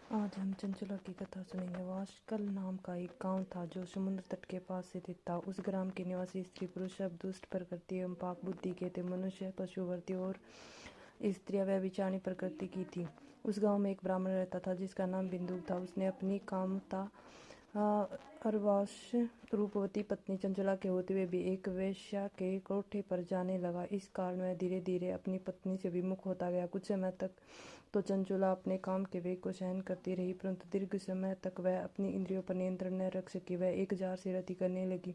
आज हम चंचला की कथा सुनेंगे। वाशकल नाम का एक गांव था जो समुद्र तट के पास स्थित था। उस ग्राम के निवासी स्त्री पुरुष सब दुष्ट प्रकृति एवं पाक बुद्धि के थे। मनुष्य पशुवर्ती और स्त्रियां व्यभिचारिणी प्रकृति की थी। उस गांव में एक ब्राह्मण रहता था जिसका नाम बिंदु था। उसने अपनी कामता अरवास रूपवती पत्नी चंचला के होते हुए भी एक वेश्या के कोठे पर जाने लगा। इस कारण वह धीरे धीरे अपनी पत्नी से विमुख होता गया। कुछ समय तक तो चंचला अपने काम के वेग को सहन करती रही, परंतु दीर्घ समय तक वह अपनी इंद्रियों पर नियंत्रण न रख सकी। वह एक जार से रति करने लगी।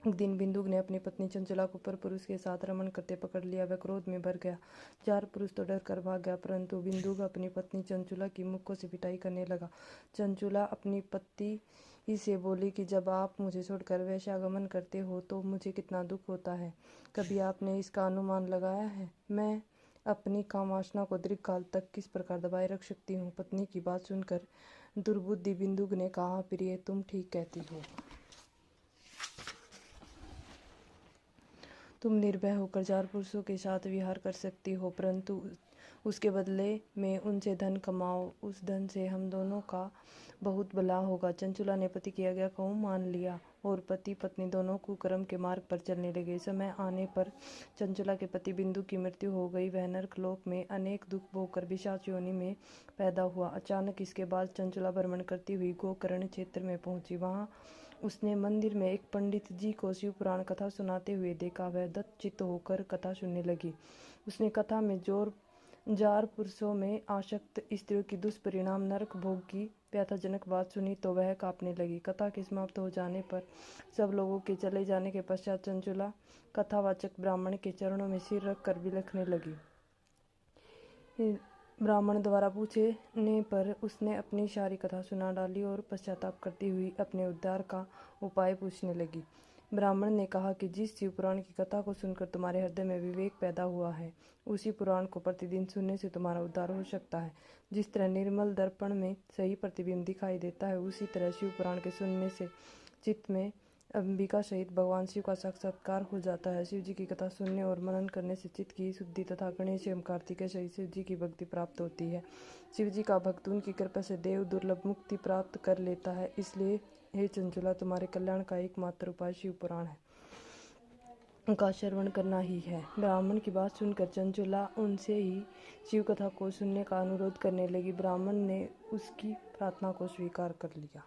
एक दिन बिंदुक ने अपनी पत्नी चंचला को पर पुरुष के साथ रमण करते पकड़ लिया। वह क्रोध में भर गया। जार पुरुष तो डर कर भाग गया, परंतु बिंदुक अपनी पत्नी चंचला की मुक्कों से पिटाई करने लगा। चंचला अपनी पति से बोली कि जब आप मुझे छोड़कर वैश्यागमन करते हो तो मुझे कितना दुख होता है। कभी आपने इसका अनुमान लगाया है? मैं अपनी कामवासना को दीर्घ काल तक किस प्रकार दबाए रख सकती हूँ? पत्नी की बात सुनकर दुर्बुद्धि बिंदुक ने कहा, प्रिय, तुम ठीक कहती हो। तुम निर्भय होकर जार पुरुषों के साथ विहार कर सकती हो, परंतु उसके बदले में उनसे धन कमाओ। उस धन से हम दोनों का बहुत भला होगा। चंचला ने पति की आज्ञा को मान लिया और पति पत्नी दोनों कुकर्म के मार्ग पर चलने लगे। समय आने पर चंचला के पति बिंदु की मृत्यु हो गई। वह नरकलोक में अनेक दुख भोगकर पिशाच योनि में पैदा हुआ। अचानक इसके बाद चंचला भ्रमण करती हुई गोकर्ण क्षेत्र में पहुंची। वहां उसने मंदिर में एक पंडित जी को शिव पुराण कथा सुनाते हुए देखा। वह दत्तचित्त होकर कथा सुनने लगी। उसने कथा में जार पुरुषों में आसक्त स्त्रियों की दुष्परिणाम नरक भोग की व्यथाजनक बात सुनी तो वह कांपने लगी। कथा के समाप्त हो जाने पर सब लोगों के चले जाने के पश्चात चंचला कथावाचक ब्राह्मण के चरणों में सिर रख कर बिलखने लगी। ब्राह्मण द्वारा पूछने पर उसने अपनी सारी कथा सुना डाली और पश्चाताप करती हुई अपने उद्धार का उपाय पूछने लगी। ब्राह्मण ने कहा कि जिस शिव पुराण की कथा को सुनकर तुम्हारे हृदय में विवेक पैदा हुआ है, उसी पुराण को प्रतिदिन सुनने से तुम्हारा उद्धार हो सकता है। जिस तरह निर्मल दर्पण में सही प्रतिबिंब दिखाई देता है, उसी तरह शिव पुराण के सुनने से चित्त में अंबिका सहित भगवान शिव का साक्षात्कार हो जाता है। शिव जी की कथा सुनने और मनन करने से चित्त की शुद्धि तथा गणेश एवं कार्तिकेय सहित शिव जी की भक्ति प्राप्त होती है। शिव जी का भक्त उनकी कृपा से देव दुर्लभ मुक्ति प्राप्त कर लेता है। इसलिए हे चंचला, तुम्हारे कल्याण का एकमात्र उपाय शिव पुराण है का श्रवण करना ही है। ब्राह्मण की बात सुनकर चंचला उनसे ही शिव कथा को सुनने का अनुरोध करने लगी। ब्राह्मण ने उसकी प्रार्थना को स्वीकार कर लिया।